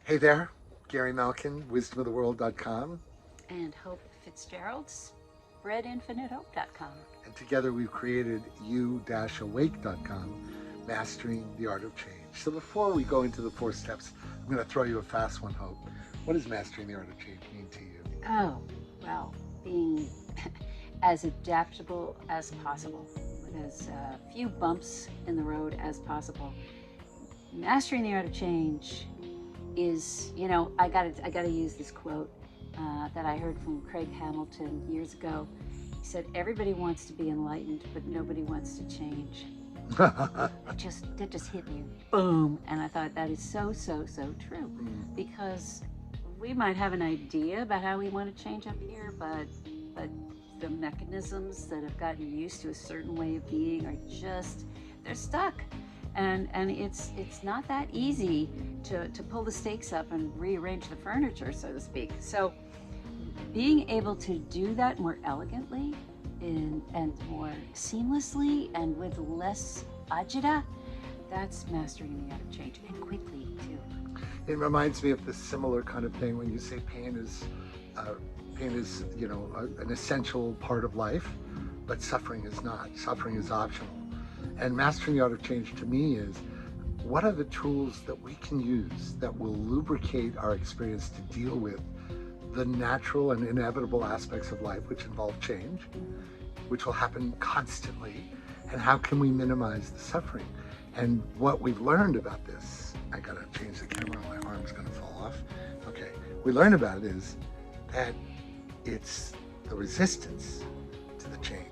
Hey there, Gary Malkin, wisdomoftheworld.com. And Hope Fitzgerald, spreadinfinitehope.com. And together we've created u-awake.com, mastering the art of change. So before we go into the 4 steps, I'm going to throw you a fast one, Hope. What does mastering the art of change mean to you? Oh, well, being as adaptable as possible, with as few bumps in the road as possible. Mastering the art of change is, I gotta use this quote that I heard from Craig Hamilton years ago. He said, "Everybody wants to be enlightened, but nobody wants to change." That just hit me, boom! And I thought that is so true, because we might have an idea about how we want to change up here, but the mechanisms that have gotten used to a certain way of being are they're stuck. And it's not that easy to pull the stakes up and rearrange the furniture, so to speak. So being able to do that more elegantly and more seamlessly and with less agita, that's mastering the art of change, and quickly too. It reminds me of the similar kind of thing when you say pain is, an essential part of life, but suffering is not. Suffering is optional. And mastering the art of change to me is, what are the tools that we can use that will lubricate our experience to deal with the natural and inevitable aspects of life which involve change, which will happen constantly, and how can we minimize the suffering? And what we've learned about this, I gotta change the camera, my arm's gonna fall off. Okay, we learned about it is that it's the resistance to the change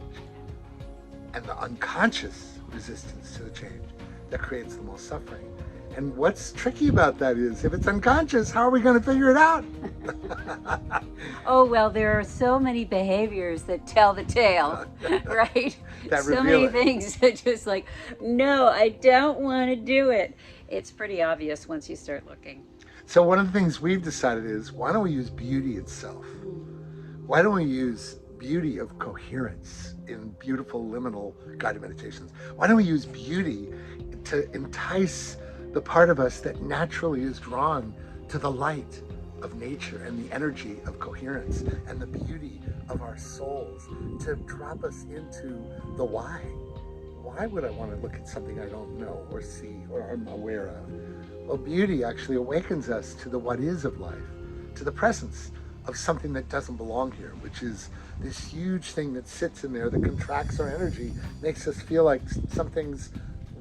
and the unconscious resistance to the change that creates the most suffering. And what's tricky about that is, if it's unconscious, how are we going to figure it out? Oh, well, there are so many behaviors that tell the tale, right? That So reveal many it. things that just like, no, I don't want to do it. It's pretty obvious once you start looking. So one of the things we've decided is, why don't we use beauty itself? Why don't we use beauty of coherence in beautiful liminal guided meditations? Why don't we use beauty to entice the part of us that naturally is drawn to the light of nature and the energy of coherence and the beauty of our souls, to drop us into the why? Why would I want to look at something I don't know or see or am aware of? Well, beauty actually awakens us to the what is of life, to the presence of something that doesn't belong here, which is this huge thing that sits in there that contracts our energy, makes us feel like something's,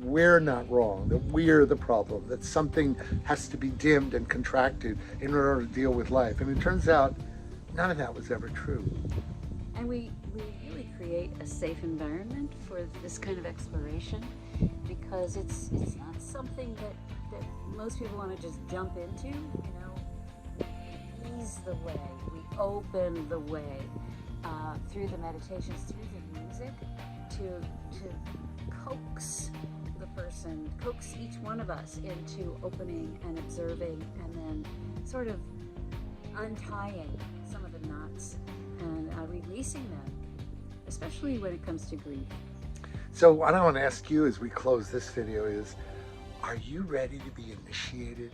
we're not wrong, that we're the problem, that something has to be dimmed and contracted in order to deal with life. And it turns out none of that was ever true. And we really create a safe environment for this kind of exploration, because it's not something that most people want to just jump into, ease the way, we open the way through the meditations, through the music, to coax each one of us into opening and observing, and then sort of untying some of the knots and releasing them, especially when it comes to grief. So what I want to ask you as we close this video is, are you ready to be initiated?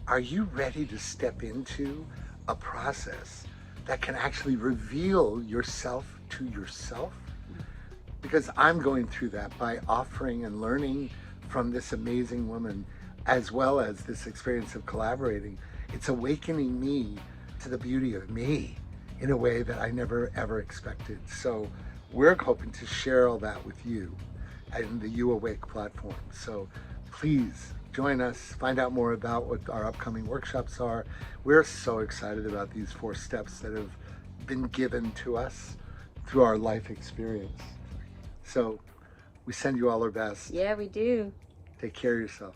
Are you ready to step into a process that can actually reveal yourself to yourself? Because I'm going through that by offering and learning from this amazing woman, as well as this experience of collaborating. It's awakening me to the beauty of me in a way that I never ever expected. So we're hoping to share all that with you and the You Awake platform. So please join us, find out more about what our upcoming workshops are. We're so excited about these 4 steps that have been given to us through our life experience. So we send you all our best. Yeah, we do. Take care of yourself.